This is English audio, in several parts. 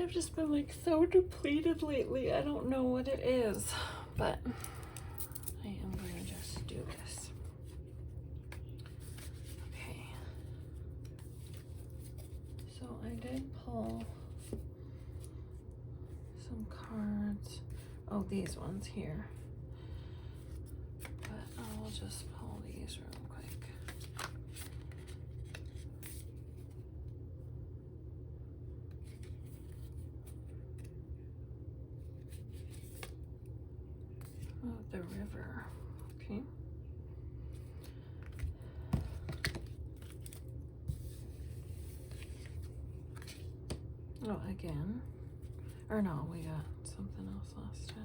I've just been like so depleted lately. I don't know what it is, but I am gonna just do this. Okay. So I did pull some cards. Oh, these ones here. But I'll just pull these real quick. Oh, the river. Okay. Oh, again. Or no, we got something else last time.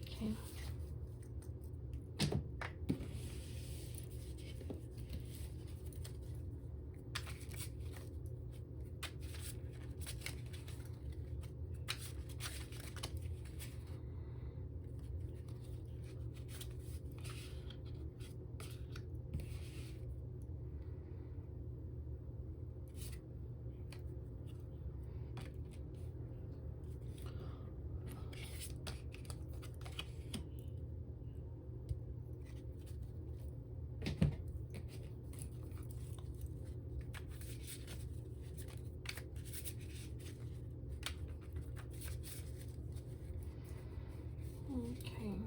Okay. Okay.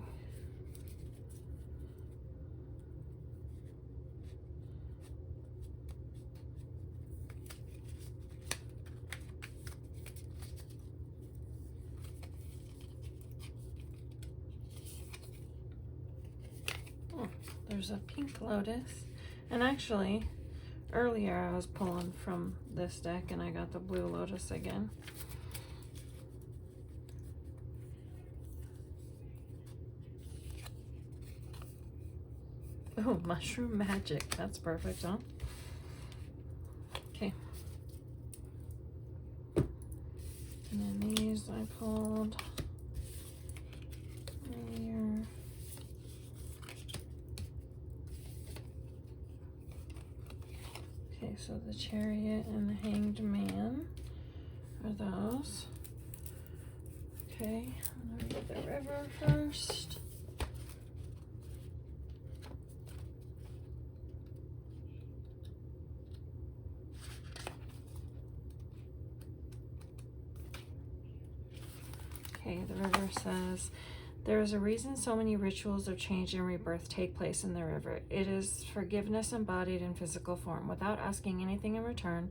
Oh, there's a pink lotus. And actually, earlier I was pulling from this deck and I got the blue lotus again. Oh, mushroom magic. That's perfect, huh? Okay. And then these I pulled earlier. Okay, so the Chariot and the Hanged Man are those. Okay, I'm gonna read the river first. Okay, the river says, there is a reason so many rituals of change and rebirth take place in the river. It is forgiveness embodied in physical form. Without asking anything in return,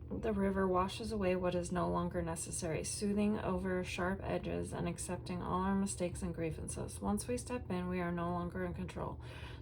the river washes away what is no longer necessary, soothing over sharp edges and accepting all our mistakes and grievances. Once we step in, we are no longer in control.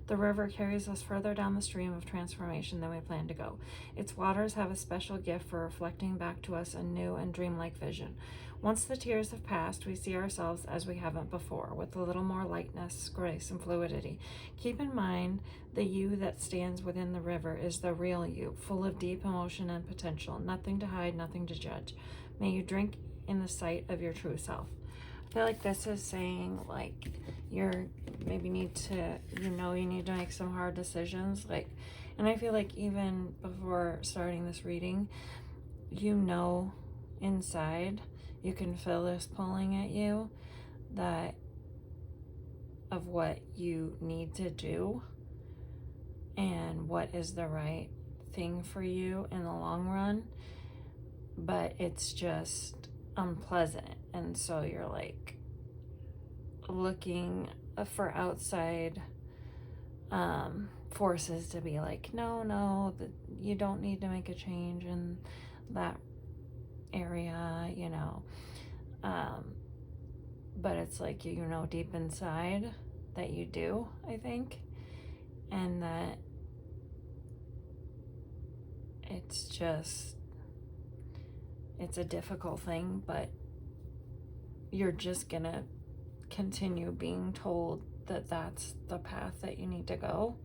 The river carries us further down the stream of transformation than we plan to go. Its waters have a special gift for reflecting back to us a new and dreamlike vision. Once the tears have passed, we see ourselves as we haven't before, with a little more lightness, grace, and fluidity. Keep in mind, the you that stands within the river is the real you, full of deep emotion and potential, nothing to hide, nothing to judge. May you drink in the sight of your true self. I feel like this is saying, like, you're maybe need to, you need to make some hard decisions. Like, and I feel like even before starting this reading, inside, you can feel this pulling at you, that of what you need to do and what is the right thing for you in the long run, but it's just unpleasant. And so you're like looking for outside forces to be like, no, you don't need to make a change in that area, but it's like, deep inside that you do, I think, and that it's a difficult thing, but you're just gonna continue being told that that's the path that you need to go.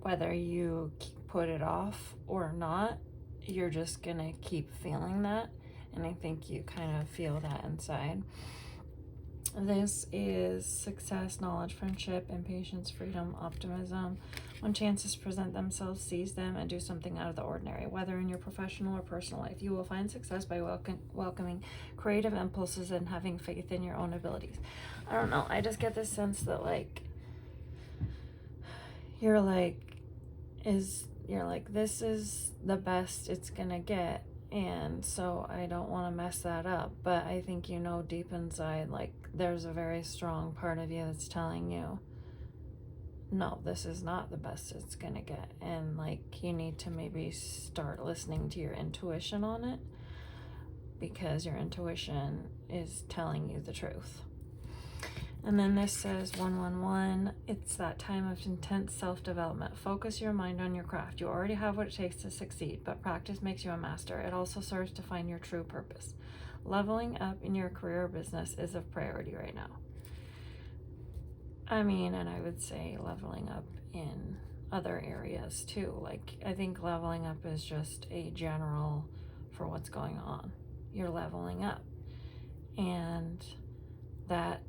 Whether you put it off or not, you're just gonna keep feeling that. And I think you kind of feel that inside. This is success, knowledge, friendship, impatience, freedom, optimism. When chances present themselves, seize them and do something out of the ordinary. Whether in your professional or personal life, you will find success by welcoming creative impulses and having faith in your own abilities. I don't know. I just get this sense that like you're like this is the best it's gonna get, and so I don't want to mess that up. But I think you know deep inside, like, there's a very strong part of you that's telling you, no, this is not the best it's gonna get, and like you need to maybe start listening to your intuition on it, because your intuition is telling you the truth. And then this says 111, it's that time of intense self-development. Focus your mind on your craft. You already have what it takes to succeed, but practice makes you a master. It also serves to find your true purpose. Leveling up in your career or business is a priority right now. I mean, and I would say leveling up in other areas too. Like, I think leveling up is just a general for what's going on. You're leveling up. And that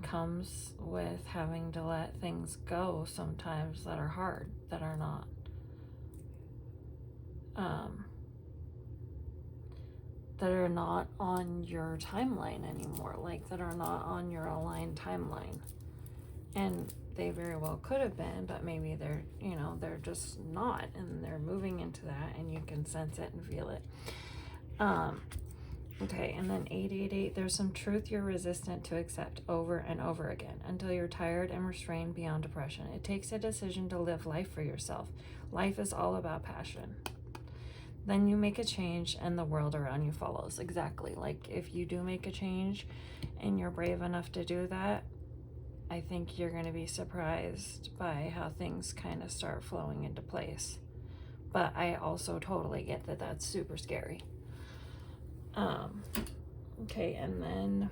comes with having to let things go sometimes that are hard, that are not on your timeline anymore, like that are not on your aligned timeline. And they very well could have been, but maybe they're just not, and they're moving into that, and you can sense it and feel it. Okay, and then 888, there's some truth you're resistant to accept over and over again until you're tired and restrained beyond depression. It takes a decision to live life for yourself. Life is all about passion. Then you make a change and the world around you follows. Exactly. Like, if you do make a change and you're brave enough to do that, I think you're going to be surprised by how things kind of start flowing into place. But I also totally get that that's super scary. Okay, and then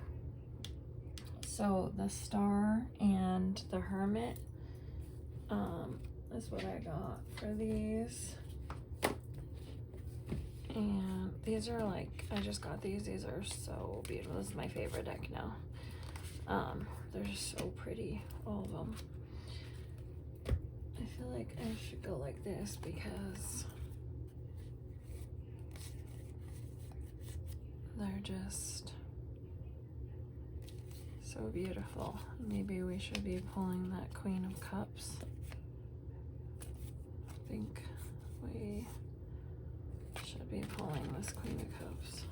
so the Star and the Hermit is what I got for these. And these are like, I just got these are so beautiful. This is my favorite deck now. They're just so pretty, all of them. I feel like I should go like this because they're just so beautiful. Maybe we should be pulling that Queen of Cups. I think we should be pulling this Queen of Cups.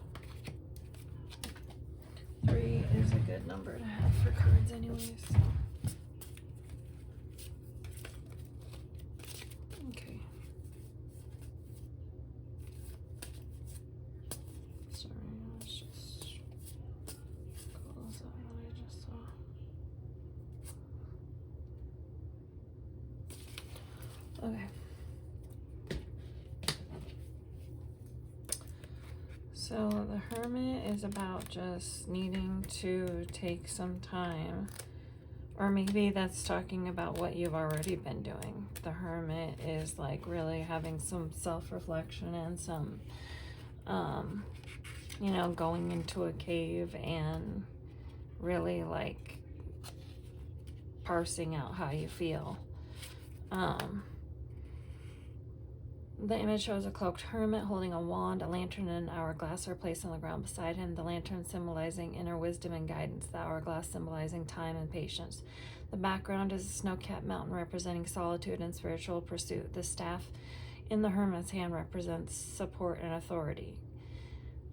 3 is a good number to have for cards anyways. Okay. Sorry, let's just close out what I just saw. Okay. So the Hermit is about just needing to take some time, or maybe that's talking about what you've already been doing. The Hermit is like really having some self-reflection and some, going into a cave and really like parsing out how you feel. The image shows a cloaked hermit holding a wand. A lantern and an hourglass are placed on the ground beside him. The lantern symbolizing inner wisdom and guidance, the hourglass symbolizing time and patience. The background is a snow-capped mountain representing solitude and spiritual pursuit. The staff in the hermit's hand represents support and authority.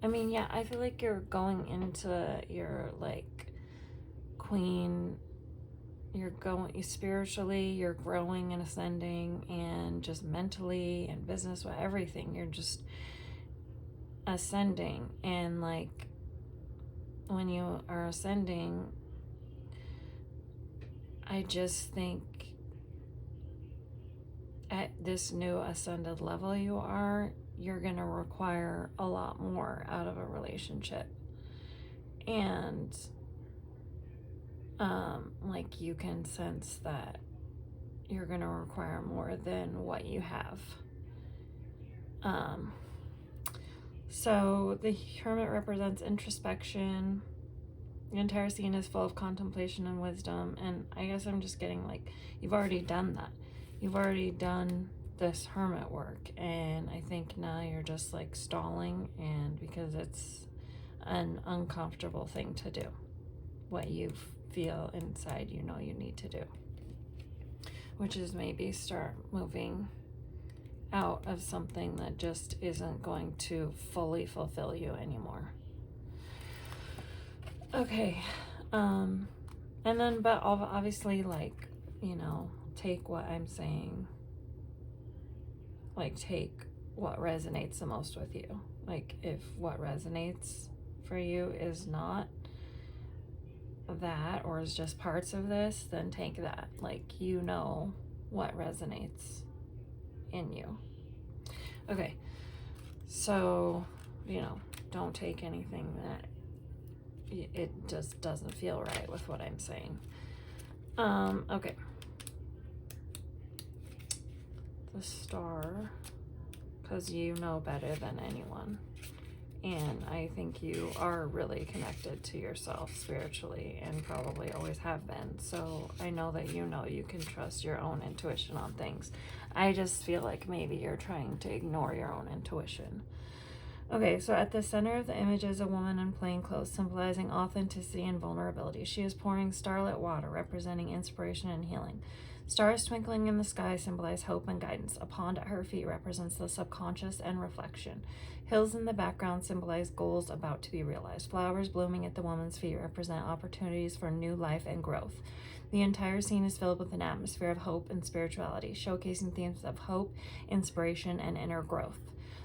I mean, yeah, I feel like you're going into your like queen. You're going spiritually, you're growing and ascending, and just mentally and business, with everything. You're just ascending. And like when you are ascending, I just think at this new ascended level you're going to require a lot more out of a relationship. And like you can sense that you're going to require more than what you have. So the Hermit represents introspection. The entire scene is full of contemplation and wisdom, and I guess I'm just getting like, you've already done that. You've already done this hermit work, and I think now you're just like stalling, and because it's an uncomfortable thing to do, what you feel inside you know you need to do, which is maybe start moving out of something that just isn't going to fully fulfill you anymore. Okay, and then, but obviously, like, you know, take what I'm saying, like, take what resonates the most with you. Like, if what resonates for you is not that, or is just parts of this, then take that. Like, you know what resonates in you. Okay, so, you know, don't take anything that it just doesn't feel right with what I'm saying. Okay. The Star, because you know better than anyone. And I think you are really connected to yourself spiritually, and probably always have been. So I know that you know you can trust your own intuition on things. I just feel like maybe you're trying to ignore your own intuition. Okay, so at the center of the image is a woman in plain clothes, symbolizing authenticity and vulnerability. She is pouring starlit water, representing inspiration and healing. Stars twinkling in the sky symbolize hope and guidance. A pond at her feet represents the subconscious and reflection. Hills in the background symbolize goals about to be realized. Flowers blooming at the woman's feet represent opportunities for new life and growth. The entire scene is filled with an atmosphere of hope and spirituality, showcasing themes of hope, inspiration, and inner growth.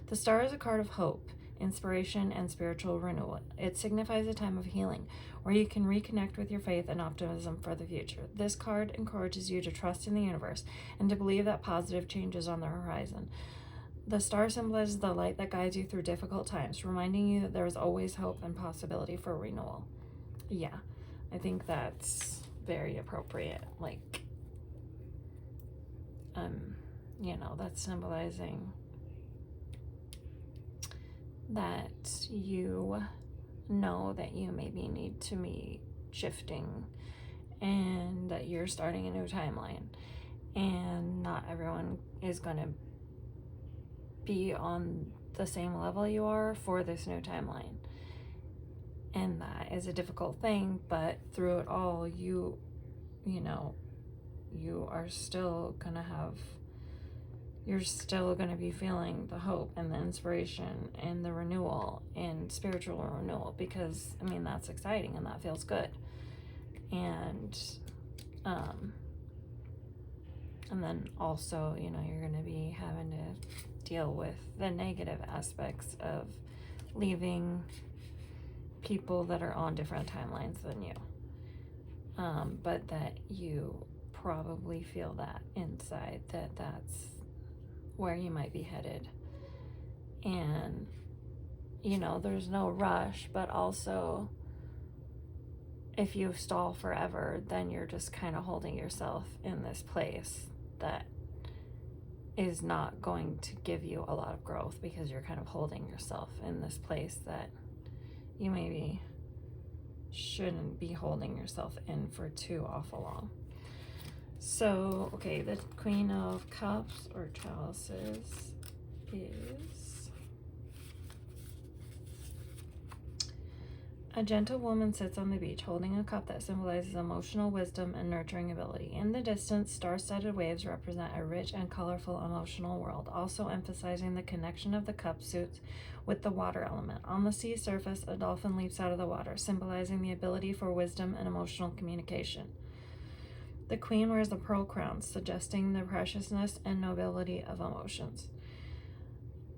The star is a card of hope, inspiration, and spiritual renewal. It signifies a time of healing, where you can reconnect with your faith and optimism for the future. This card encourages you to trust in the universe and to believe that positive change is on the horizon. The star symbolizes the light that guides you through difficult times, reminding you that there is always hope and possibility for renewal. Yeah, I think that's very appropriate. Like, you know, that's symbolizing that you know that you maybe need to be shifting, and that you're starting a new timeline, and not everyone is going to be on the same level you are for this new timeline, and that is a difficult thing. But through it all, you know, you are still gonna have, you're still going to be feeling the hope and the inspiration and the renewal and spiritual renewal, because I mean, that's exciting and that feels good. And then also, you know, you're going to be having to deal with the negative aspects of leaving people that are on different timelines than you. But that you probably feel that inside, that that's where you might be headed. And, you know, there's no rush, but also if you stall forever, then you're just kind of holding yourself in this place that is not going to give you a lot of growth, because you're kind of holding yourself in this place that you maybe shouldn't be holding yourself in for too awful long. So, okay, the Queen of Cups or Chalices is a gentle woman sits on the beach holding a cup that symbolizes emotional wisdom and nurturing ability. In the distance, star-studded waves represent a rich and colorful emotional world, also emphasizing the connection of the cup suits with the water element. On the sea surface, a dolphin leaps out of the water, symbolizing the ability for wisdom and emotional communication. The Queen wears a pearl crown, suggesting the preciousness and nobility of emotions.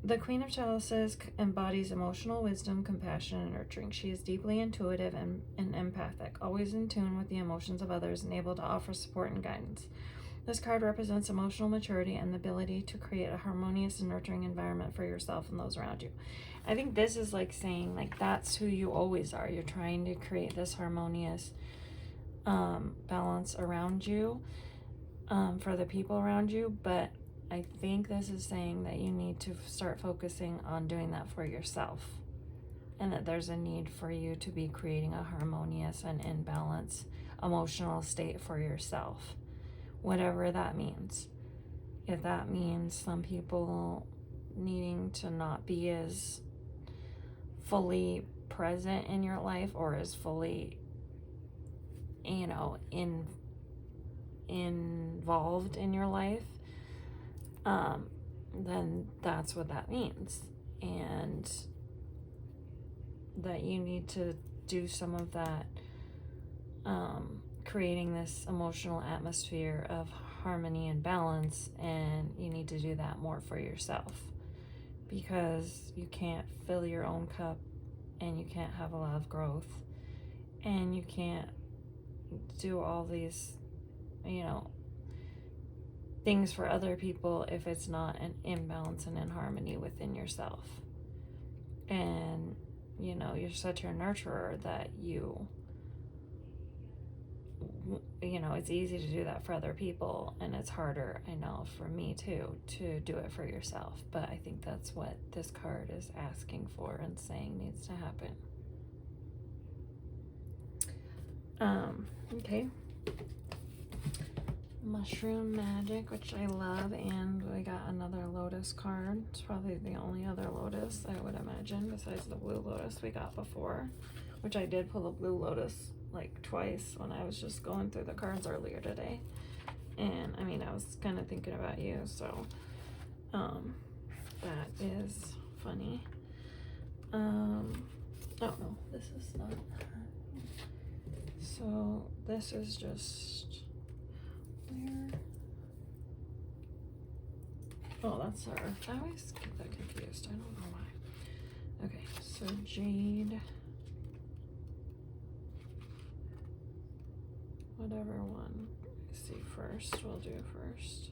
The Queen of Chalices embodies emotional wisdom, compassion, and nurturing. She is deeply intuitive and empathic, always in tune with the emotions of others and able to offer support and guidance. This card represents emotional maturity and the ability to create a harmonious and nurturing environment for yourself and those around you. I think this is like saying, like, that's who you always are. You're trying to create this harmonious balance around you, for the people around you, but I think this is saying that you need to start focusing on doing that for yourself, and that there's a need for you to be creating a harmonious and in balance emotional state for yourself, whatever that means. If that means some people needing to not be as fully present in your life, or as fully, involved in your life, then that's what that means. And that you need to do some of that, creating this emotional atmosphere of harmony and balance, and you need to do that more for yourself, because you can't fill your own cup, and you can't have a lot of growth, and you can't do all these, things for other people if it's not an imbalance and in harmony within yourself. And you're such a nurturer that it's easy to do that for other people, and it's harder, I know, for me too, to do it for yourself. But I think that's what this card is asking for and saying needs to happen. Okay. Mushroom magic, which I love, and we got another lotus card. It's probably the only other lotus, I would imagine, besides the blue lotus we got before, which I did pull a blue lotus like twice when I was just going through the cards earlier today. And I was kind of thinking about you, so that is funny. Oh no, this is not. So this is just where? Oh, that's our. I always get that confused. I don't know why. Okay, so jade. Whatever one I see first, we'll do first.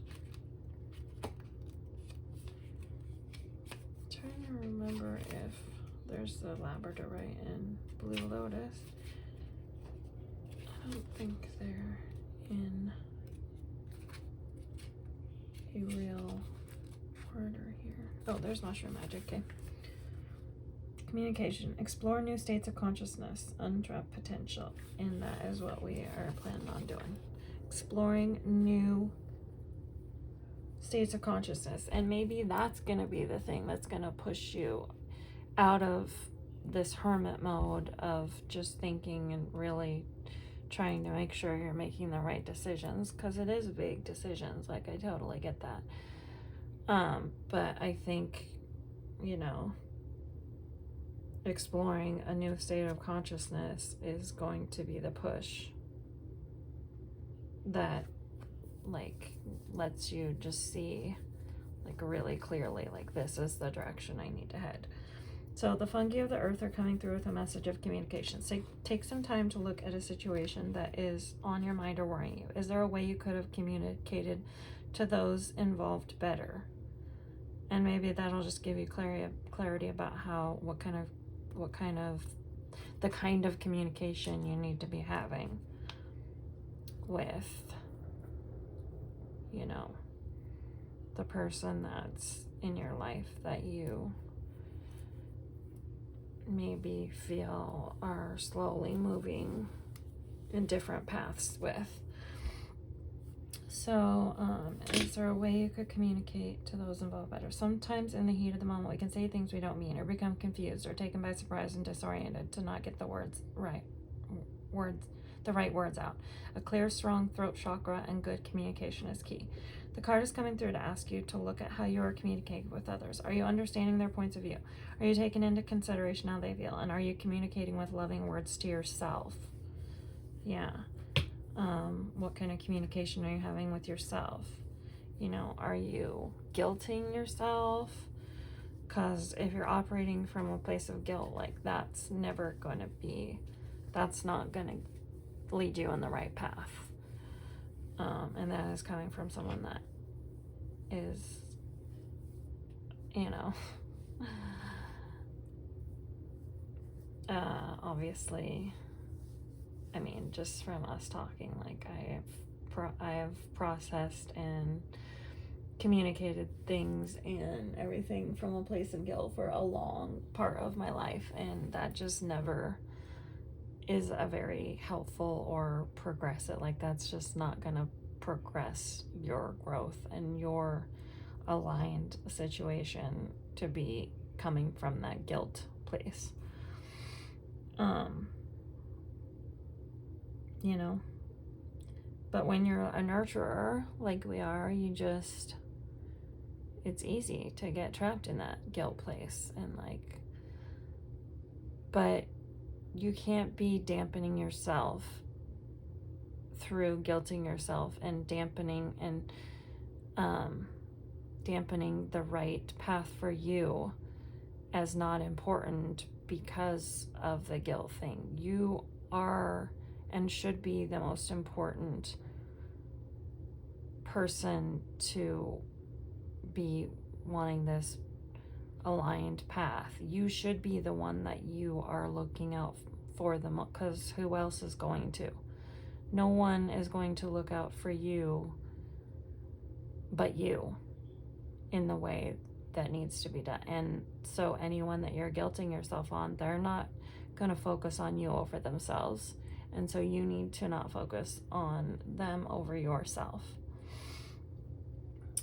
Trying to remember if there's the labradorite and blue lotus. I don't think they're in a real order here. Oh, there's mushroom magic. Okay. Communication. Explore new states of consciousness. Untrap potential. And that is what we are planning on doing. Exploring new states of consciousness. And maybe that's going to be the thing that's going to push you out of this hermit mode of just thinking and really trying to make sure you're making the right decisions, because it is big decisions. Like, I totally get that. But I think, exploring a new state of consciousness is going to be the push that lets you just see really clearly, this is the direction I need to head. So the fungi of the earth are coming through with a message of communication. So take some time to look at a situation that is on your mind or worrying you. Is there a way you could have communicated to those involved better? And maybe that'll just give you clarity about the kind of communication you need to be having with, the person that's in your life that you maybe feel are slowly moving in different paths with. So, is there a way you could communicate to those involved better? Sometimes in the heat of the moment, we can say things we don't mean, or become confused, or taken by surprise and disoriented to not get the right words out. A clear, strong throat chakra and good communication is key. The card is coming through to ask you to look at how you are communicating with others. Are you understanding their points of view? Are you taking into consideration how they feel? And are you communicating with loving words to yourself? Yeah. What kind of communication are you having with yourself? Are you guilting yourself? Because if you're operating from a place of guilt, that's not going to lead you in the right path. And that is coming from someone that is, obviously I mean, just from us talking, like I have processed and communicated things and everything from a place of guilt for a long part of my life, and that just never is a very helpful or progressive, like that's just not gonna progress your growth and your aligned situation to be coming from that guilt place. You know, but when you're a nurturer like we are, it's easy to get trapped in that guilt place, and like, but you can't be dampening yourself through guilting yourself and dampening the right path for you as not important because of the guilt thing. You are and should be the most important person to be wanting this aligned path. You should be the one that you are looking out for them, because who else is going to? No one is going to look out for you but you in the way that needs to be done. And so anyone that you're guilting yourself on, they're not going to focus on you over themselves. And so you need to not focus on them over yourself.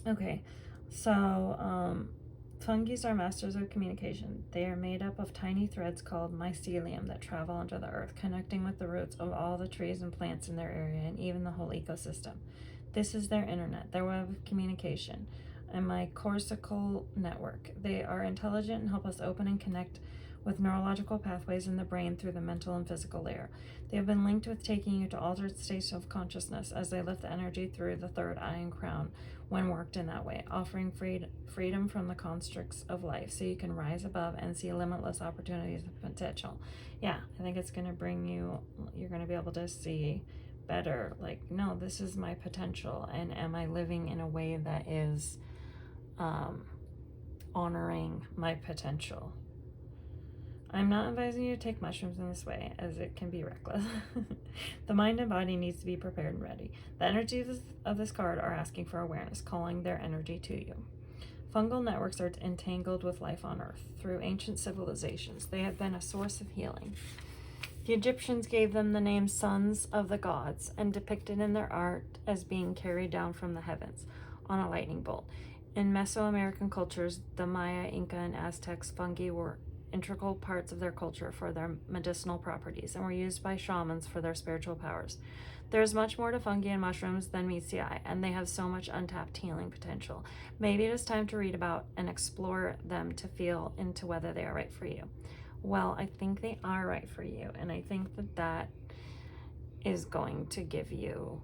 Okay, so fungi are masters of communication. They are made up of tiny threads called mycelium that travel under the earth, connecting with the roots of all the trees and plants in their area and even the whole ecosystem. This is their internet, their web of communication, and my cortical network. They are intelligent and help us open and connect with neurological pathways in the brain through the mental and physical layer. They have been linked with taking you to altered states of consciousness as they lift the energy through the third eye and crown when worked in that way, offering freedom from the constructs of life so you can rise above and see limitless opportunities and potential. Yeah, I think it's going to bring you, you're going to be able to see better, like, no, this is my potential, and am I living in a way that is honoring my potential? I'm not advising you to take mushrooms in this way, as it can be reckless. The mind and body needs to be prepared and ready. The energies of this card are asking for awareness, calling their energy to you. Fungal networks are entangled with life on Earth. Through ancient civilizations, they have been a source of healing. The Egyptians gave them the name sons of the gods and depicted in their art as being carried down from the heavens on a lightning bolt. In Mesoamerican cultures, the Maya, Inca, and Aztecs, fungi were integral parts of their culture for their medicinal properties and were used by shamans for their spiritual powers. There is much more to fungi and mushrooms than meets the eye, and they have so much untapped healing potential. Maybe it is time to read about and explore them to feel into whether they are right for you. Well, I think they are right for you, and I think that is going to give you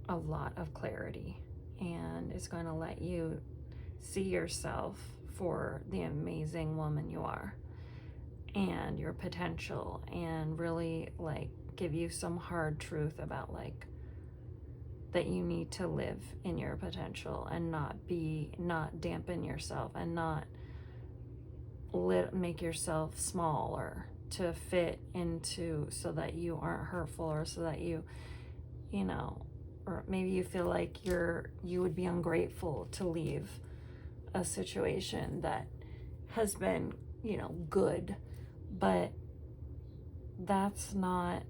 a lot of clarity, and it's going to let you see yourself for the amazing woman you are and your potential, and really like give you some hard truth about like that you need to live in your potential and not dampen yourself and not make yourself smaller to fit into, so that you aren't hurtful, or so that you know, or maybe you feel like you would be ungrateful to leave a situation that has been, good, but that's not,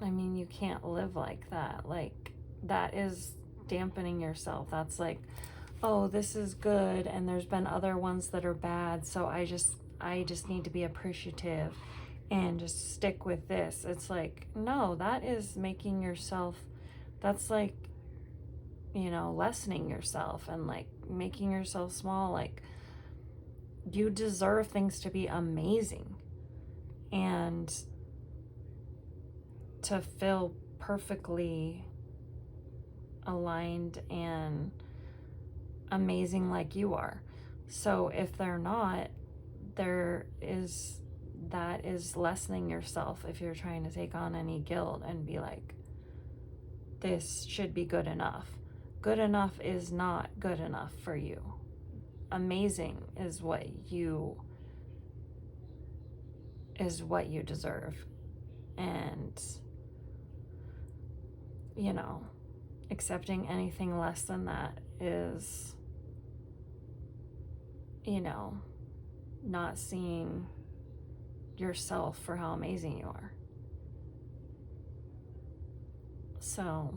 I mean, you can't live like that. Like, that is dampening yourself. That's like, oh, this is good, and there's been other ones that are bad, so I just need to be appreciative and just stick with this. It's like, no, that is making yourself, that's like, lessening yourself and like making yourself small. Like, you deserve things to be amazing and to feel perfectly aligned and amazing like you are. So if they're not, that is lessening yourself if you're trying to take on any guilt and be like, this should be good enough. Good enough is not good enough for you. Amazing is what you deserve. And, you know, accepting anything less than that is, you know, not seeing yourself for how amazing you are. So,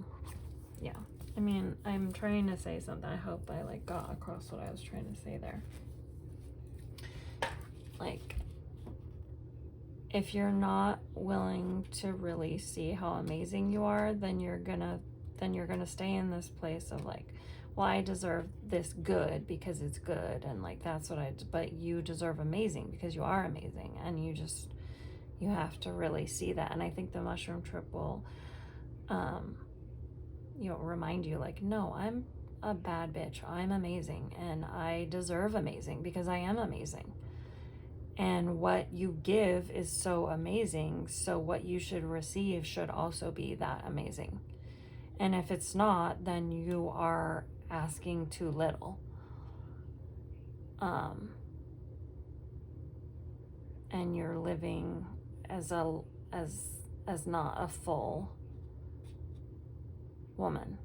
yeah. I mean, I'm trying to say something. I hope I like got across what I was trying to say there. Like, if you're not willing to really see how amazing you are, then you're gonna stay in this place of like, well, I deserve this good because it's good, and like that's what but you deserve amazing because you are amazing, and you have to really see that. And I think the mushroom trip will remind you like, no, I'm a bad bitch, I'm amazing, and I deserve amazing because I am amazing. And what you give is so amazing, so what you should receive should also be that amazing. And if it's not, then you are asking too little. And you're living as not a full woman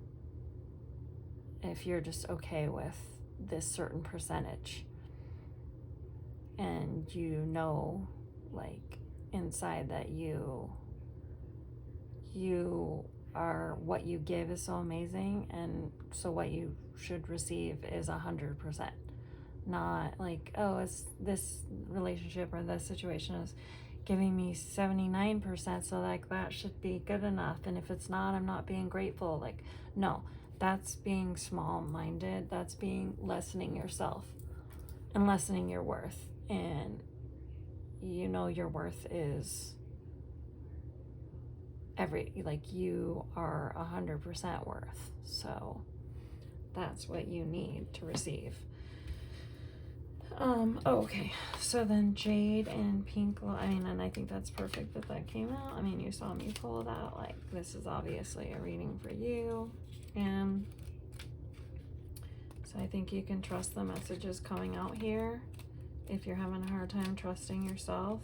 if you're just okay with this certain percentage. And you know, like, inside that you are, what you give is so amazing, and so what you should receive is 100%. Not like, oh, it's this relationship or this situation is giving me 79%, so like that should be good enough, and if it's not, I'm not being grateful. Like, no, that's being small-minded. That's being lessening yourself and lessening your worth. And you know your worth is you are 100% worth. So that's what you need to receive. Okay, so then Jade and Pink, and I think that's perfect that came out. I mean, you saw me pull that, like, this is obviously a reading for you, and so I think you can trust the messages coming out here if you're having a hard time trusting yourself.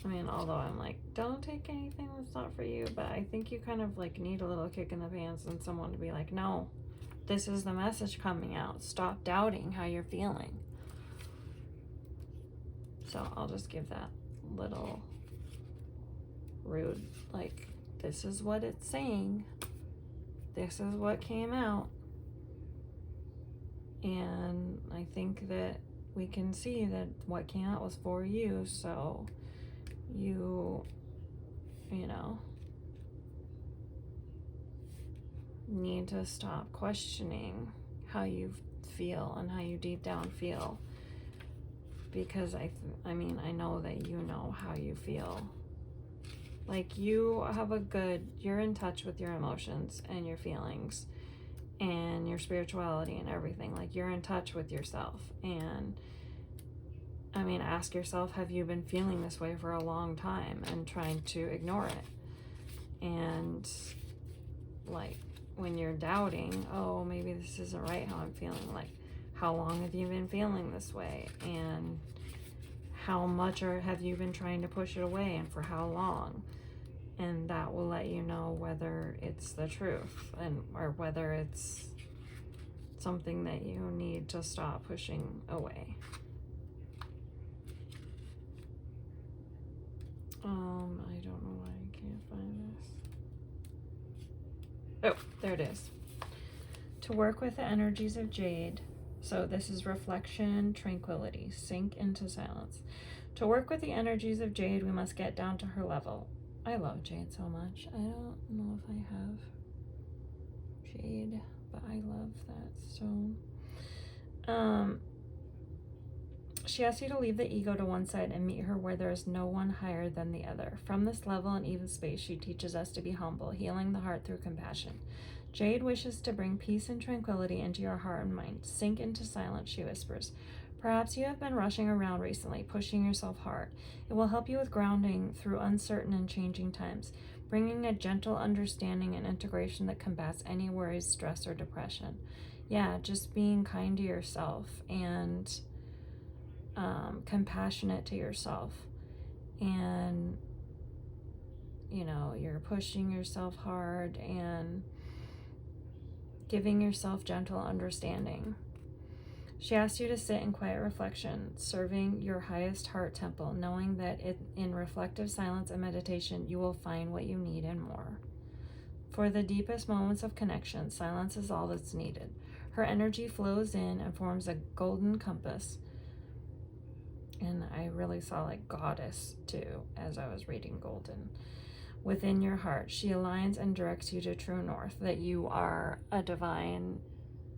I mean, although I'm like, don't take anything that's not for you, but I think you kind of like need a little kick in the pants and someone to be like, no, this is the message coming out. Stop doubting how you're feeling. So I'll just give that little rude, like, this is what it's saying. This is what came out. And I think that we can see that what came out was for you. So you need to stop questioning how you feel and how you deep down feel, because I know that you know how you feel. Like, you're in touch with your emotions and your feelings and your spirituality and everything. Like, you're in touch with yourself. And I mean, ask yourself, have you been feeling this way for a long time and trying to ignore it? And like, when you're doubting, oh, maybe this isn't right how I'm feeling, like, how long have you been feeling this way? And how much have you been trying to push it away, and for how long? And that will let you know whether it's the truth or whether it's something that you need to stop pushing away. I don't know why I can't find this. Oh, there it is. To work with the energies of Jade, so this is reflection, tranquility, sink into silence. To work with the energies of Jade, we must get down to her level. I love Jade so much. I don't know if I have Jade, but I love that stone. She asks you to leave the ego to one side and meet her where there is no one higher than the other. From this level and even space, she teaches us to be humble, healing the heart through compassion. Jade wishes to bring peace and tranquility into your heart and mind. Sink into silence, she whispers. Perhaps you have been rushing around recently, pushing yourself hard. It will help you with grounding through uncertain and changing times, bringing a gentle understanding and integration that combats any worries, stress, or depression. Yeah, just being kind to yourself and compassionate to yourself, and you're pushing yourself hard and giving yourself gentle understanding. She asked you to sit in quiet reflection, serving your highest heart temple, knowing that in reflective silence and meditation, you will find what you need and more. For the deepest moments of connection, silence is all that's needed. Her energy flows in and forms a golden compass. And I really saw like goddess too as I was reading golden. Within your heart, she aligns and directs you to true north, that you are a divine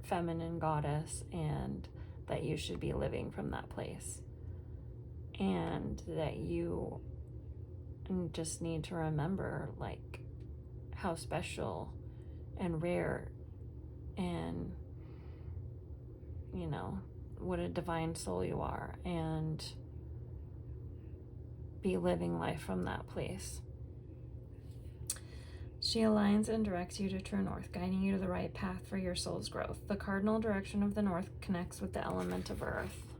feminine goddess and that you should be living from that place. And that you just need to remember like how special and rare and what a divine soul you are, and be living life from that place. She aligns and directs you to true north, guiding you to the right path for your soul's growth. The cardinal direction of the north connects with the element of earth,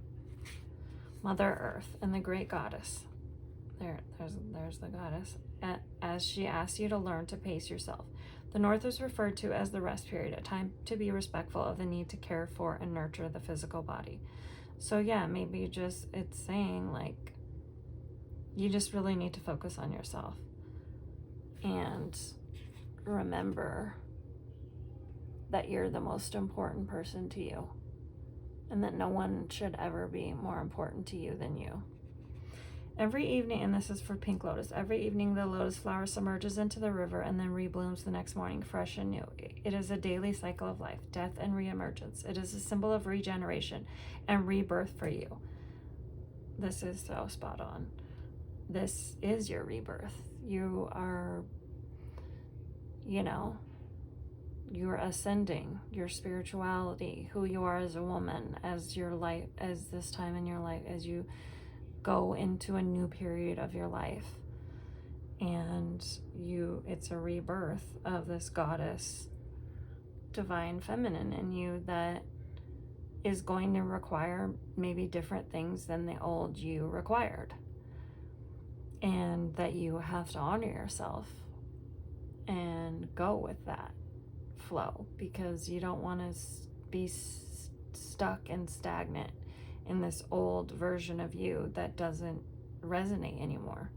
Mother Earth, and the great goddess. There's the goddess. As she asks you to learn to pace yourself. The north is referred to as the rest period, a time to be respectful of the need to care for and nurture the physical body. So yeah, maybe just it's saying like you just really need to focus on yourself and remember that you're the most important person to you, and that no one should ever be more important to you than you. Every evening, and this is for pink lotus, every evening the lotus flower submerges into the river and then reblooms the next morning, fresh and new. It is a daily cycle of life, death and reemergence. It is a symbol of regeneration and rebirth for you. This is so spot on. This is your rebirth. You are, you're ascending your spirituality, who you are as a woman, as your life, as this time in your life, as you go into a new period of your life. And it's a rebirth of this goddess, divine feminine in you that is going to require maybe different things than the old you required. And that you have to honor yourself and go with that flow, because you don't want to be stuck and stagnant in this old version of you that doesn't resonate anymore.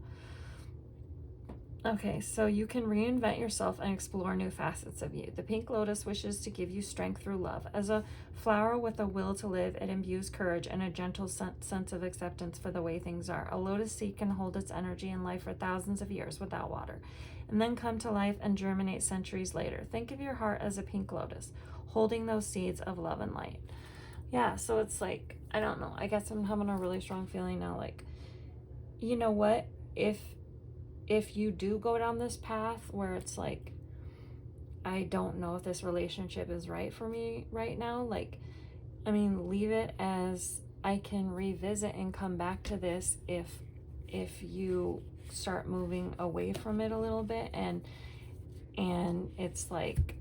Okay, so you can reinvent yourself and explore new facets of you. The pink lotus wishes to give you strength through love. As a flower with a will to live, it imbues courage and a gentle sense of acceptance for the way things are. A lotus seed can hold its energy in life for thousands of years without water, and then come to life and germinate centuries later. Think of your heart as a pink lotus, holding those seeds of love and light. Yeah, so it's like, I don't know, I guess I'm having a really strong feeling now, like, you know what, if you do go down this path where it's like, I don't know if this relationship is right for me right now, like, I mean, leave it as I can revisit and come back to this if you start moving away from it a little bit, and it's like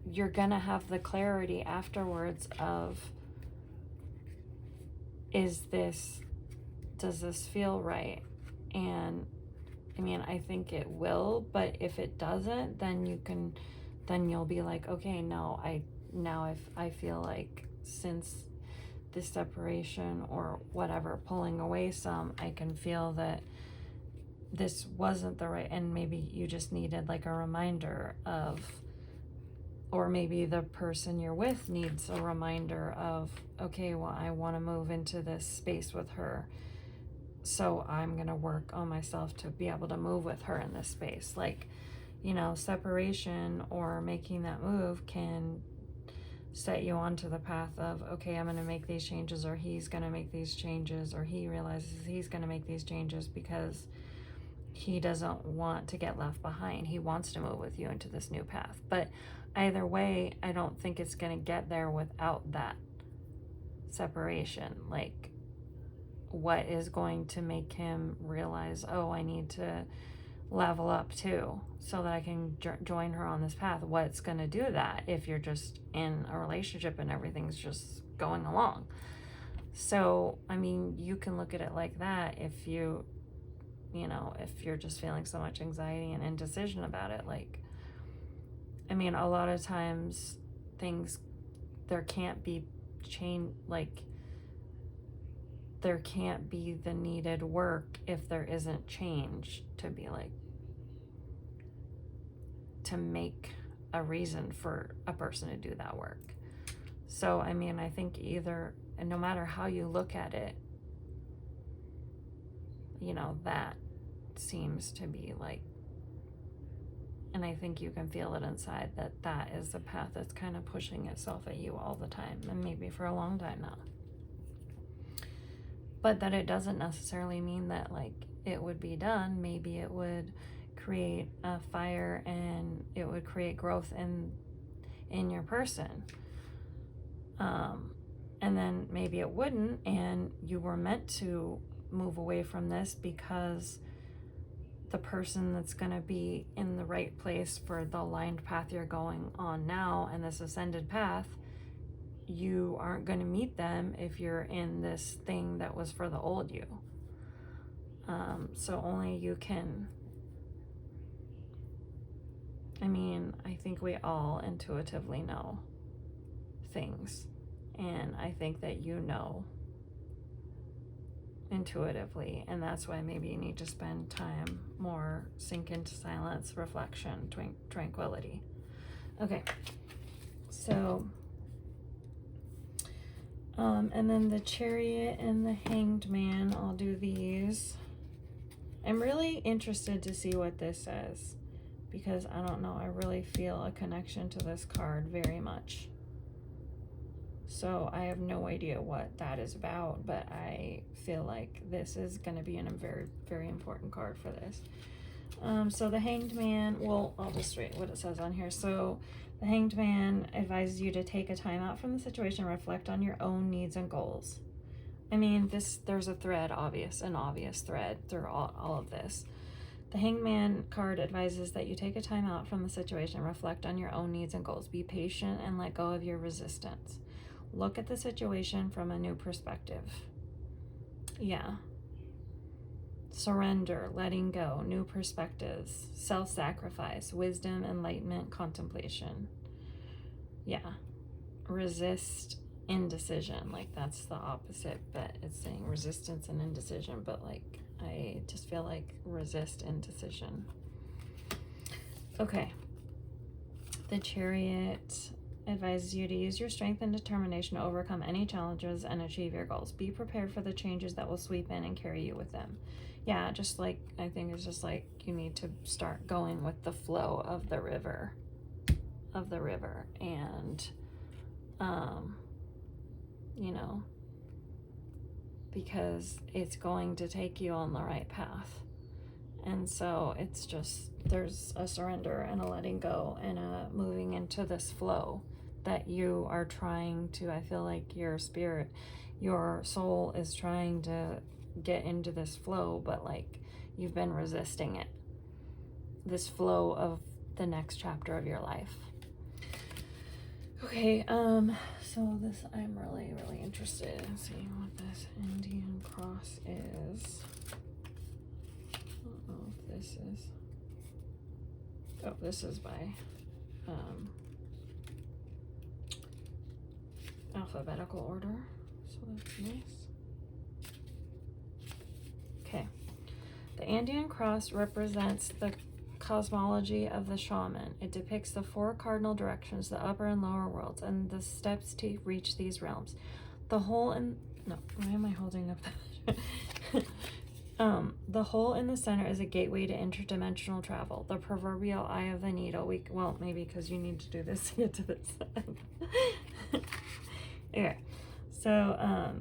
you're gonna have the clarity afterwards of, does this feel right? And I mean, I think it will, but if it doesn't, then you'll be like, okay, no, I feel like since this separation or whatever, pulling away some, I can feel that this wasn't the right, and maybe you just needed like a reminder of, or maybe the person you're with needs a reminder of, okay, well, I want to move into this space with her, so I'm going to work on myself to be able to move with her in this space. Like, separation or making that move can set you onto the path of, okay, I'm going to make these changes, or he's going to make these changes, or he realizes he's going to make these changes because he doesn't want to get left behind. He wants to move with you into this new path. But either way, I don't think it's going to get there without that separation. Like, what is going to make him realize, oh, I need to level up too, so that I can join her on this path? What's going to do that if you're just in a relationship and everything's just going along? So, I mean, you can look at it like that if you know, if you're just feeling so much anxiety and indecision about it. Like, I mean, a lot of times things, there can't be change, like, there can't be the needed work if there isn't change to be like, to make a reason for a person to do that work. So, I mean, I think either, and no matter how you look at it, you know, that seems to be like, and I think you can feel it inside that that is the path that's kind of pushing itself at you all the time, and maybe for a long time now. But that it doesn't necessarily mean that like it would be done. Maybe it would create a fire and it would create growth in your person. And then maybe it wouldn't, and you were meant to move away from this because the person that's going to be in the right place for the aligned path you're going on now and this ascended path, you aren't going to meet them if you're in this thing that was for the old you. So only you can, I mean, I think we all intuitively know things, and I think that you know intuitively, and that's why maybe you need to spend time more, sink into silence, reflection, tranquility. Okay, so and then the Chariot and the Hanged Man, I'll do these. I'm really interested to see what this says, because I don't know, I really feel a connection to this card very much. So I have no idea what that is about, but I feel like this is going to be a very, very important card for this. So the Hanged Man, well, I'll just read what it says on here. So the Hanged Man advises you to take a time out from the situation and reflect on your own needs and goals. I mean, there's a thread, an obvious thread through all of this. The Hanged Man card advises that you take a time out from the situation and reflect on your own needs and goals. Be patient and let go of your resistance. Look at the situation from a new perspective. Yeah. Surrender, letting go, new perspectives, self-sacrifice, wisdom, enlightenment, contemplation. Yeah. Resist indecision. Like, that's the opposite, but it's saying resistance and indecision, but like, I just feel like resist indecision. Okay. The Chariot advises you to use your strength and determination to overcome any challenges and achieve your goals. Be prepared for the changes that will sweep in and carry you with them. Yeah, just like, I think it's just like you need to start going with the flow of the river, and, you know, because it's going to take you on the right path. And so it's just, there's a surrender and a letting go and a moving into this flow that you are trying to, I feel like your spirit, your soul is trying to get into this flow, but like you've been resisting it. This flow of the next chapter of your life. Okay, so this, I'm really, really interested in seeing what this Indian cross is. I don't know if this is, oh, this is by alphabetical order, so that's nice. Okay, the Indian cross represents the cosmology of the shaman. It depicts the four cardinal directions, the upper and lower worlds, and the steps to reach these realms. The hole in, no, why am I holding up that? The hole in the center is a gateway to interdimensional travel. The proverbial eye of the needle. Well, maybe because you need to do this to get to this side. Okay, so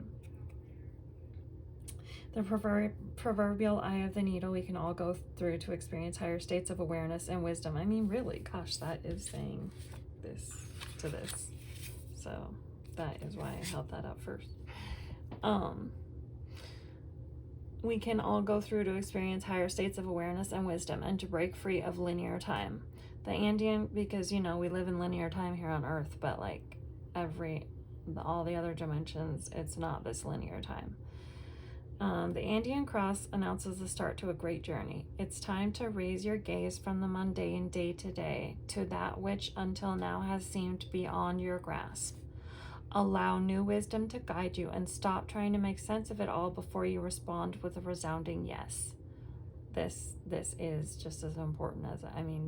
the proverbial eye of the needle we can all go through to experience higher states of awareness and wisdom. I mean, really, gosh, that is saying this to this. So that is why I held that up first. We can all go through to experience higher states of awareness and wisdom and to break free of linear time. The Indian, because, you know, we live in linear time here on Earth, but like all the other dimensions. It's not this linear time. The Andean cross announces the start to a great journey. It's time to raise your gaze from the mundane day to day to that which until now has seemed beyond your grasp. Allow new wisdom to guide you and stop trying to make sense of it all before you respond with a resounding yes. This is just as important as,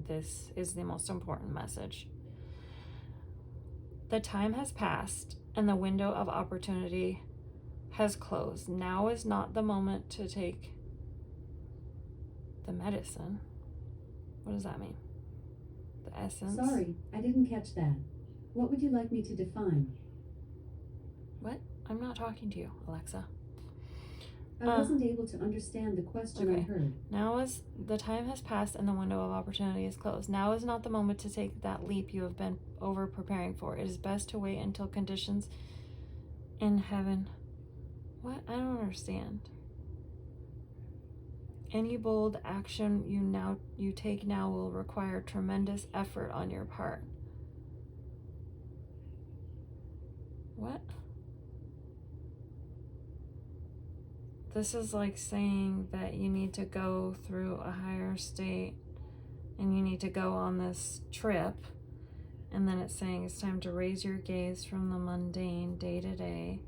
this is the most important message. The time has passed and the window of opportunity has closed. Now is not the moment to take the medicine. What does that mean? The essence? Sorry, I didn't catch that. What would you like me to define? What? I'm not talking to you, Alexa. I wasn't able to understand the question I heard. Now is the time has passed and the window of opportunity is closed. Now is not the moment to take that leap you have been over preparing for. It is best to wait until conditions in heaven. What? I don't understand. Any bold action you take now will require tremendous effort on your part. What? This is like saying that you need to go through a higher state and you need to go on this trip. And then it's saying it's time to raise your gaze from the mundane day to day,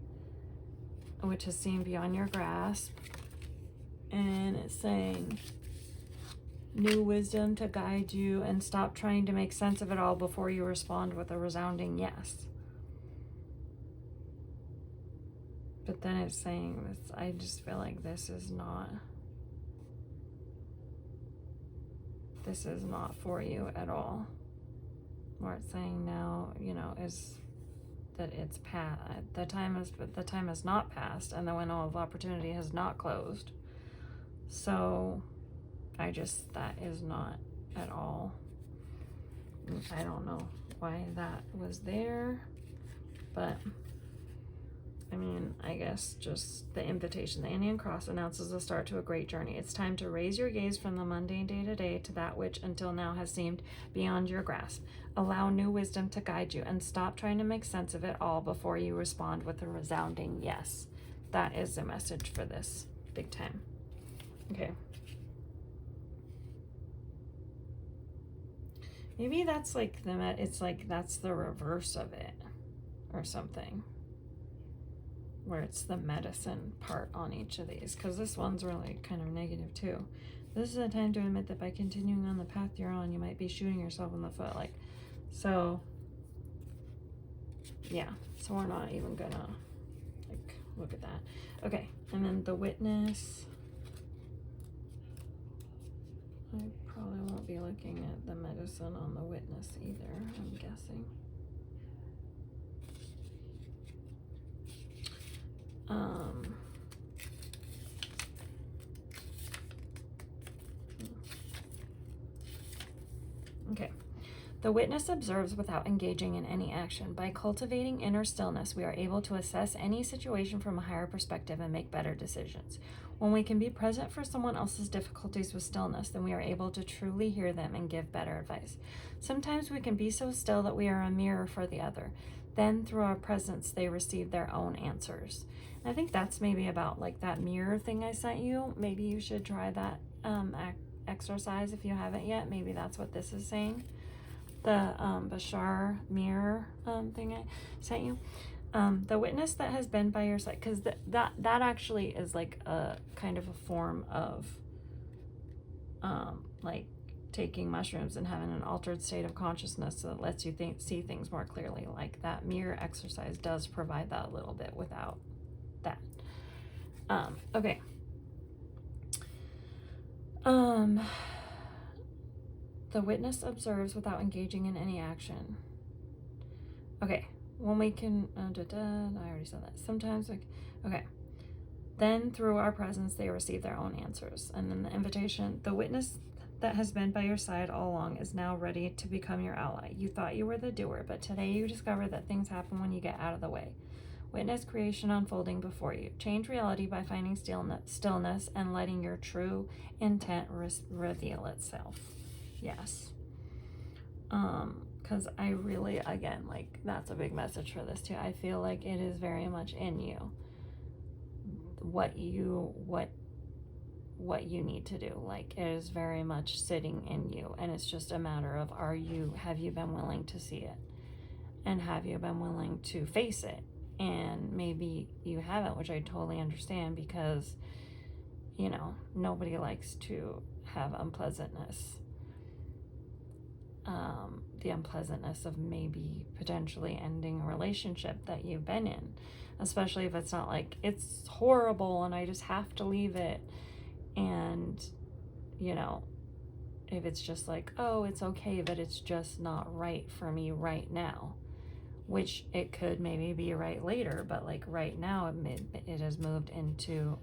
which is seen beyond your grasp. And it's saying new wisdom to guide you and stop trying to make sense of it all before you respond with a resounding yes. But then it's saying this, I just feel like this is not for you at all. Where it's saying now, is that it's past. The time has not passed, and the window of opportunity has not closed. So, that is not at all. I don't know why that was there, but. I guess just the invitation. The Indian cross announces the start to a great journey. It's time to raise your gaze from the mundane day to day to that which until now has seemed beyond your grasp. Allow new wisdom to guide you and stop trying to make sense of it all before you respond with a resounding yes. That is the message for this big time. Okay. Maybe that's like that's the reverse of it or something. Where it's the medicine part on each of these, because this one's really kind of negative too. This is a time to admit that by continuing on the path you're on, you might be shooting yourself in the foot. So we're not even gonna look at that. Okay, and then the witness. I probably won't be looking at the medicine on the witness either, I'm guessing. Okay. The witness observes without engaging in any action. By cultivating inner stillness, we are able to assess any situation from a higher perspective and make better decisions. When we can be present for someone else's difficulties with stillness, then we are able to truly hear them and give better advice. Sometimes we can be so still that we are a mirror for the other. Then, through our presence, they receive their own answers. And I think that's maybe about that mirror thing I sent you. Maybe you should try that exercise if you haven't yet. Maybe that's what this is saying. The Bashar mirror thing I sent you. The witness that has been by your side, because that actually is a kind of a form of taking mushrooms and having an altered state of consciousness that lets you see things more clearly. That mirror exercise does provide that a little bit without that. Okay. The witness observes without engaging in any action. Okay. When we can, I already said that. Sometimes, okay. Then through our presence, they receive their own answers. And then the invitation, the witness that has been by your side all along is now ready to become your ally. You thought you were the doer, but today you discover that things happen when you get out of the way. Witness creation unfolding before you. Change reality by finding stillness and letting your true intent reveal itself. Yes. because I really, again, like, that's a big message for this too. I feel like it is very much in you what you need to do. Like, it is very much sitting in you, and it's just a matter of have you been willing to see it, and have you been willing to face it? And maybe you haven't, which I totally understand, because nobody likes to have unpleasantness. The unpleasantness of maybe potentially ending a relationship that you've been in, especially if it's not like it's horrible and I just have to leave it. And if it's just like, oh, it's okay, but it's just not right for me right now, which it could maybe be right later, but like right now it has moved into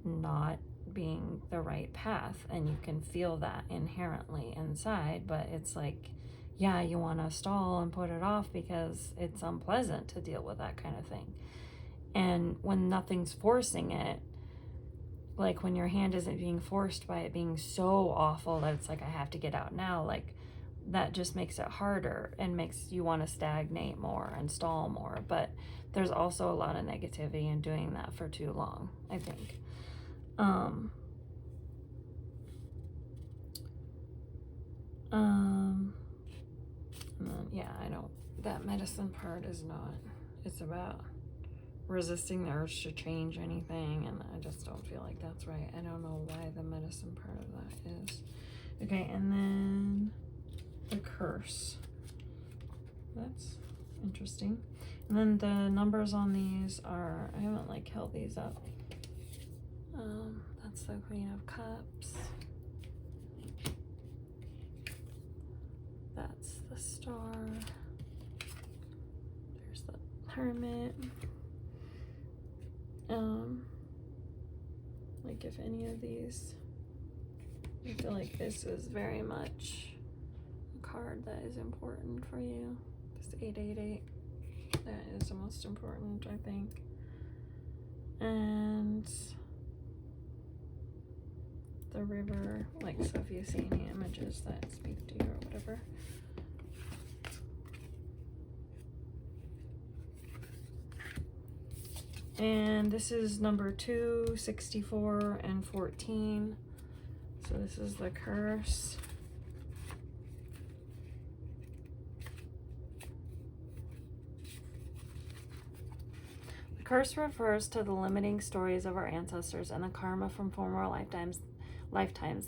not being the right path, and you can feel that inherently inside. But it's like, yeah, you want to stall and put it off because it's unpleasant to deal with that kind of thing. And when nothing's forcing it, like when your hand isn't being forced by it being so awful that it's like, I have to get out now, like that just makes it harder and makes you want to stagnate more and stall more. But there's also a lot of negativity in doing that for too long, I think. And then, yeah, that medicine part is not, it's about resisting the urge to change anything, and I just don't feel like that's right. I don't know why the medicine part of that is. Okay, and then the curse. That's interesting. And then the numbers on these are, I haven't like held these up. That's the Queen of Cups. That's the Star. There's the Hermit. Like if any of these, I feel like this is very much a card that is important for you. This 888, that is the most important, I think. And the River, like, so if you see any images that speak to you or whatever. And this is number 2, 64, and 14. So this is the curse. The curse refers to the limiting stories of our ancestors and the karma from former lifetimes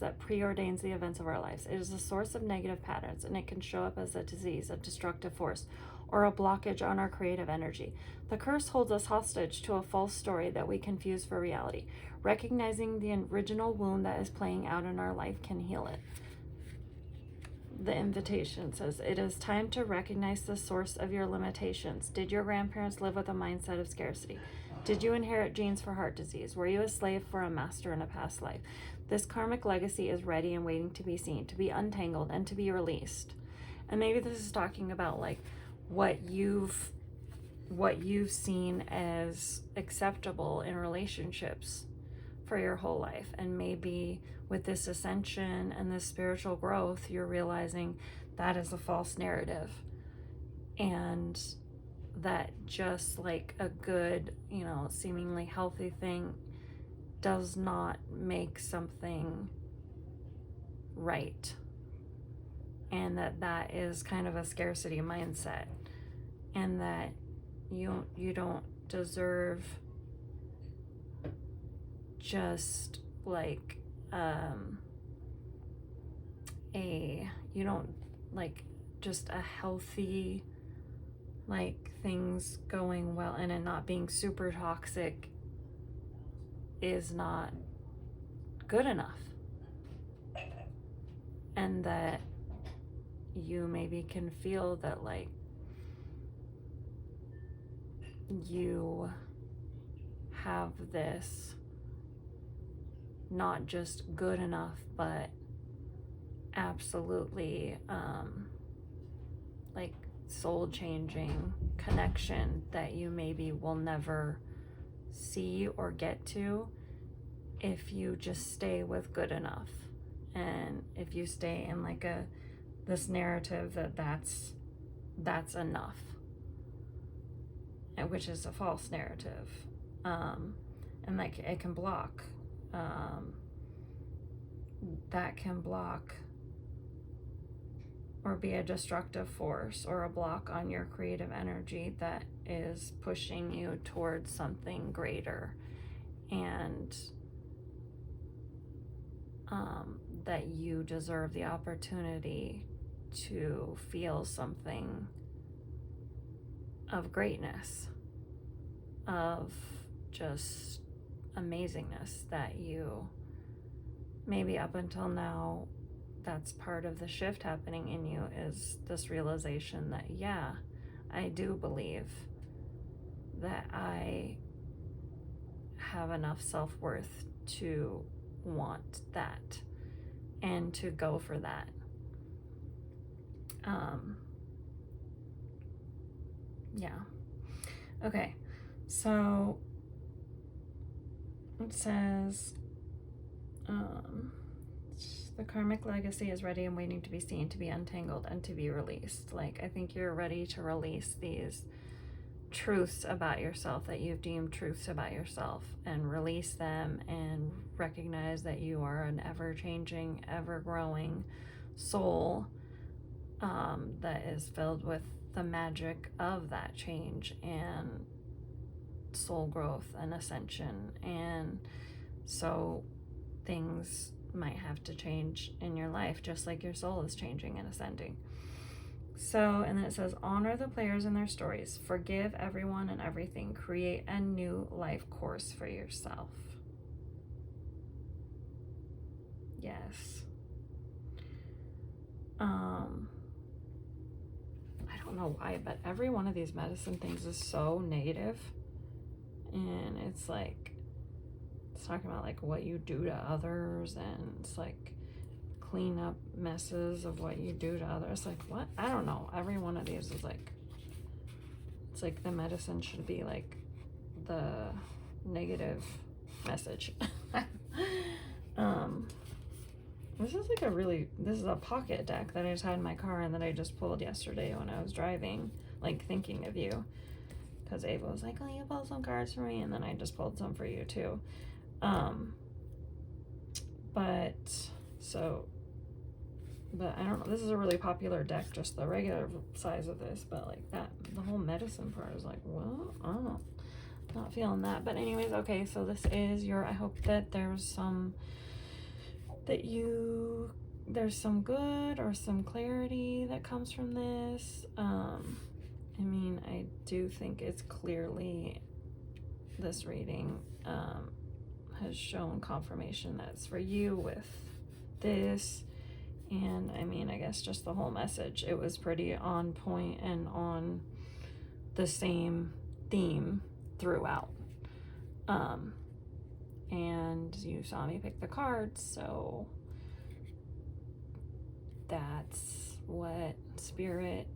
that preordains the events of our lives. It is a source of negative patterns, and it can show up as a disease, a destructive force, or a blockage on our creative energy. The curse holds us hostage to a false story that we confuse for reality. Recognizing the original wound that is playing out in our life can heal it. The invitation says, it is time to recognize the source of your limitations. Did your grandparents live with a mindset of scarcity? Did you inherit genes for heart disease? Were you a slave for a master in a past life? This karmic legacy is ready and waiting to be seen, to be untangled, and to be released. And maybe this is talking about like what you've seen as acceptable in relationships for your whole life. And maybe with this ascension and this spiritual growth, you're realizing that is a false narrative. And that just like a good, seemingly healthy thing does not make something right. And that is kind of a scarcity mindset. And that you don't deserve just like you don't like just a healthy, like things going well, and it not being super toxic is not good enough. And that you maybe can feel that like you have this not just good enough, but absolutely like soul changing connection that you maybe will never see or get to if you just stay with good enough. And if you stay in like a this narrative that that's enough, which is a false narrative. And like it can block, that can block or be a destructive force or a block on your creative energy that is pushing you towards something greater, and that you deserve the opportunity to feel something of greatness, of just amazingness that you maybe up until now, that's part of the shift happening in you, is this realization that, yeah, I do believe that I have enough self-worth to want that and to go for that. Yeah. Okay. So it says, the karmic legacy is ready and waiting to be seen, to be untangled, and to be released. Like, I think you're ready to release these truths about yourself that you've deemed truths about yourself, and release them and recognize that you are an ever-changing, ever-growing soul that is filled with the magic of that change and soul growth and ascension. And so things might have to change in your life, just like your soul is changing and ascending. So, and then it says, honor the players and their stories, forgive everyone and everything, create a new life course for yourself. Yes. I don't know why, but every one of these medicine things is so negative, and it's like, it's talking about like what you do to others, and it's like clean up messes of what you do to others. Like, what? I don't know. Every one of these is like, it's like the medicine should be like the negative message. This is like this is a pocket deck that I just had in my car and that I just pulled yesterday when I was driving, like thinking of you, because Ava was like, oh, you pull some cards for me, and then I just pulled some for you too. But I don't know, this is a really popular deck, just the regular size of this, but like that, the whole medicine part is like, well, oh, not feeling that. But anyways, okay, so this is I hope that there's some good or some clarity that comes from this. I mean, I do think it's clearly, this reading has shown confirmation that it's for you with this. And I mean, I guess just the whole message, it was pretty on point and on the same theme throughout. And you saw me pick the cards, so that's what Spirit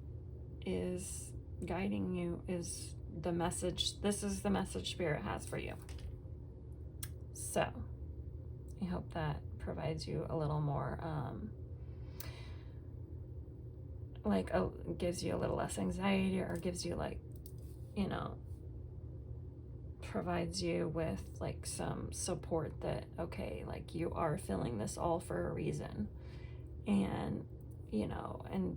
is guiding you, is the message. This is the message Spirit has for you. So I hope that provides you a little more, gives you a little less anxiety, or gives you provides you with like some support that, okay, like you are feeling this all for a reason. And and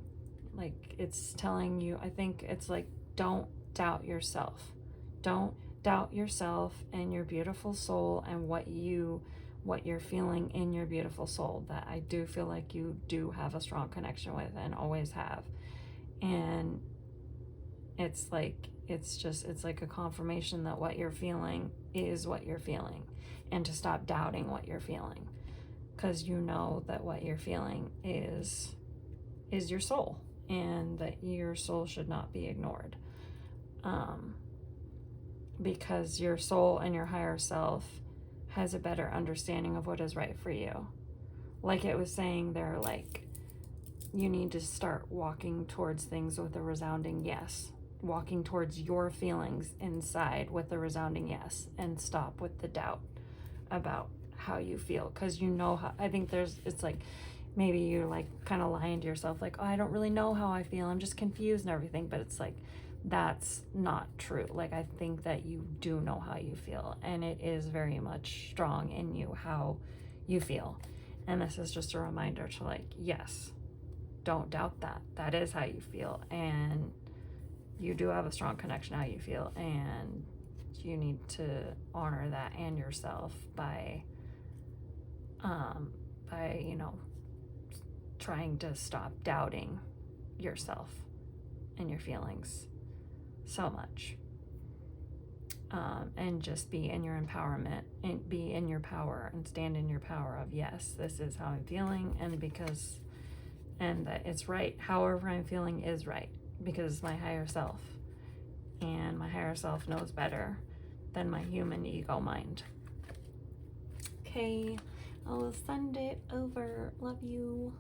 like it's telling you, I think it's like, don't doubt yourself. Don't doubt yourself and your beautiful soul and what you're feeling in your beautiful soul, that I do feel like you do have a strong connection with and always have. And it's like a confirmation that what you're feeling is what you're feeling, and to stop doubting what you're feeling, because you know that what you're feeling is your soul, and that your soul should not be ignored, because your soul and your higher self has a better understanding of what is right for you. Like it was saying there, like, you need to start walking towards things with a resounding yes, walking towards your feelings inside with a resounding yes, and stop with the doubt about how you feel, because I think it's like maybe you're like kind of lying to yourself, like, oh, I don't really know how I feel, I'm just confused and everything. But it's like, that's not true. Like, I think that you do know how you feel, and it is very much strong in you how you feel. And this is just a reminder to, like, yes, don't doubt that. That is how you feel, and you do have a strong connection how you feel, and you need to honor that and yourself by you know, trying to stop doubting yourself and your feelings so much, and just be in your empowerment and be in your power and stand in your power of, yes, this is how I'm feeling, and that it's right. However I'm feeling is right, because it's my higher self, and my higher self knows better than my human ego mind. Okay, I'll send it over. Love you.